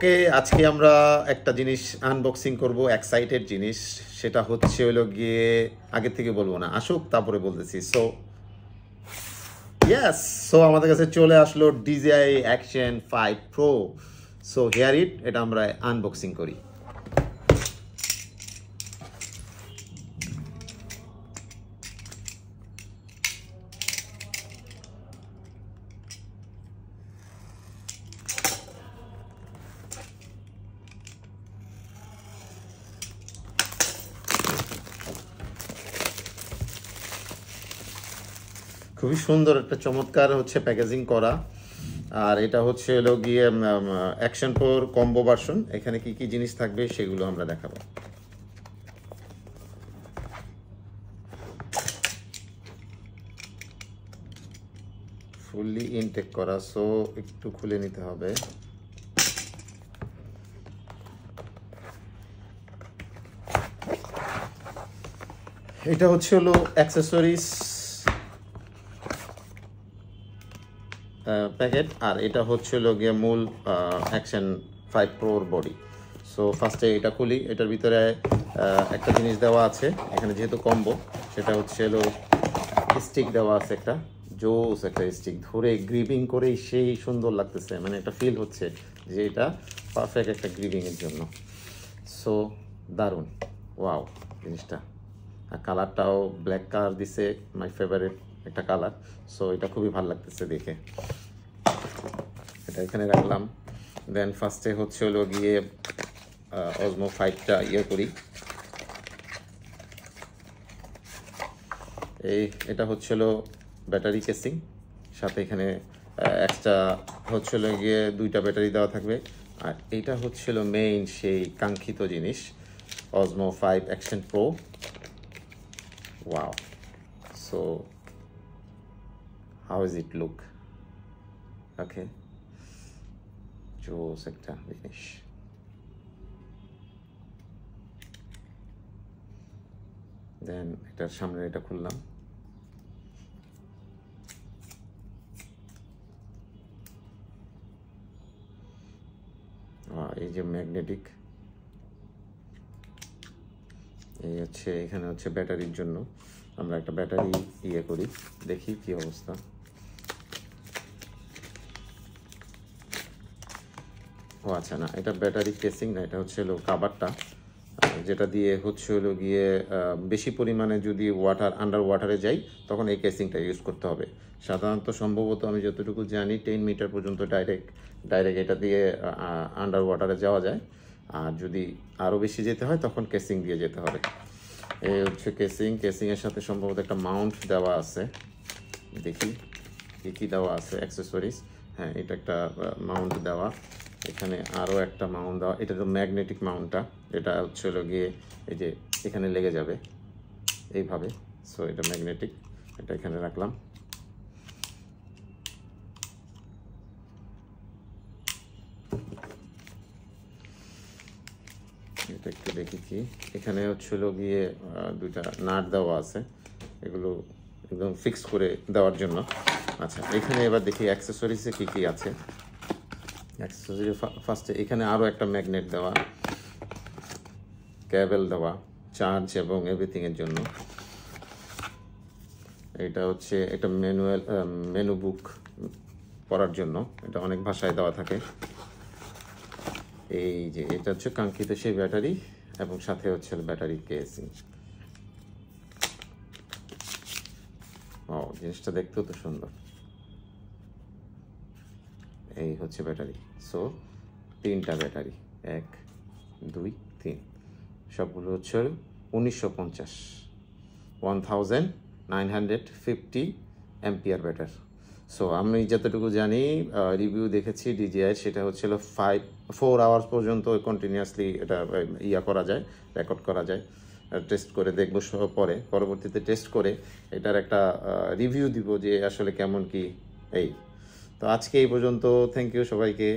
ওকে, আজকে আমরা একটা জিনিস আনবক্সিং করব, এক্সাইটেড জিনিস। সেটা হলো গিয়ে আগে থেকে বলবো না, আসুক তারপরে বলতেছি। ইয়েস, আমাদের কাছে চলে আসলো DJI Action 5 Pro। হিয়ার এটা আমরা আনবক্সিং করি। খুবই সুন্দর একটা চমৎকার প্যাকেজিং করা। আর এটা হলো গিয়ে অ্যাকশন প্রোর কম্বো ভার্সন। এখানে কি কি জিনিস থাকবে সেগুলো আমরা দেখাবো। ফুললি ইনটেক করা, একটু খুলে নিতে হবে। এটা হলো অ্যাক্সেসরিজ প্যাকেট, আর এটা হলো গিয়ে মূল অ্যাকশন 5 প্রোর বডি। ফার্স্টে এটা খুলি। এটার ভিতরে একটা জিনিস দেওয়া আছে এখানে, যেহেতু কম্বো, সেটা হলো স্টিক দেওয়া আছে। একটা জোস একটা স্টিক, ধরে গ্রিপিং করেই সেই সুন্দর লাগতেছে, মানে একটা ফিল হচ্ছে যে এটা পারফেক্ট একটা গ্রিপিংয়ের জন্য। দারুণ, ওয়াও জিনিসটা। আর কালারটাও ব্ল্যাক কালার দিছে, মাই ফেভারিট একটা কালার। এটা খুবই ভালো লাগতেছে দেখে। এটা এখানে রাখলাম। দেন ফার্স্টে হলো গিয়ে অজমো 5টা করি। এটা হলো ব্যাটারি কেসিং, সাথে এখানে এক্সট্রা হলো গিয়ে 2টা ব্যাটারি দেওয়া থাকবে। আর এইটা হলো মেইন সেই কাঙ্ক্ষিত জিনিস, অজমো 5 action pro. Wow, how does it look? Okay, জোস একটা জিনিস। দেন এটার সামনে এটা খুললাম। এই যে ম্যাগনেটিক, এই এখানে ব্যাটারির জন্য। আমরা একটা ব্যাটারি করি, দেখি কি অবস্থা। ও আচ্ছা, না এটা ব্যাটারি কেসিং না, এটা হলো কাভারটা, যেটা দিয়ে হলো গিয়ে বেশি পরিমাণে যদি আন্ডার ওয়াটারে যাই তখন এই কেসিংটা ইউজ করতে হবে। সাধারণত সম্ভবত আমি যতটুকু জানি 10 মিটার পর্যন্ত ডাইরেক্ট এটা দিয়ে আন্ডার ওয়াটারে যাওয়া যায়। আর যদি আরও বেশি যেতে হয় তখন কেসিং দিয়ে যেতে হবে। এই কেসিংয়ের সাথে সম্ভবত একটা মাউন্ট দেওয়া আছে, দেখি কী কী দেওয়া আছে অ্যাক্সেসরিজ। হ্যাঁ, এটা একটা মাউন্ট দেওয়া। এখানে আরও একটা মাউন্ট দেওয়া, এটা তো ম্যাগনেটিক মাউন্টটা, এটা হলো গিয়ে এই যে এখানে লেগে যাবে এইভাবে। এটা ম্যাগনেটিক, এটা এখানে রাখলাম। এটা একটু দেখি কি, এখানে হলো গিয়ে 2টা নাট দেওয়া আছে, এগুলো একদম ফিক্স করে দেওয়ার জন্য। আচ্ছা, এখানে এবার দেখি অ্যাক্সেসরিজে কী কী আছে। অ্যাক্সেসরি ফার্স্টে এখানে আরও একটা ম্যাগনেট দেওয়া, কেবল দেওয়া, চার্জ এবং এভরিথিংয়ের জন্য। এটা একটা মেনু বুক পড়ার জন্য, এটা অনেক ভাষায় দেওয়া থাকে। এই যে এটা কাঙ্ক্ষিত সেই ব্যাটারি, এবং সাথে ব্যাটারি কেসিং। জিনিসটা দেখতেও তো সুন্দর। এই ব্যাটারি। 3টা ব্যাটারি, 1 2 3, সবগুলো 1950 1950 অ্যাম্পিয়ার ব্যাটার। আমি যতটুকু জানি, রিভিউ দেখেছি DJI, সেটা 4 আওয়ার্স পর্যন্ত কন্টিনিউয়াসলি এটা করা যায়, রেকর্ড করা যায়। টেস্ট করে দেখবো পরবর্তীতে টেস্ট করে এটার একটা রিভিউ দিব যে আসলে কেমন কি। তো আজকে এই পর্যন্ত। থ্যাংক ইউ সবাইকে।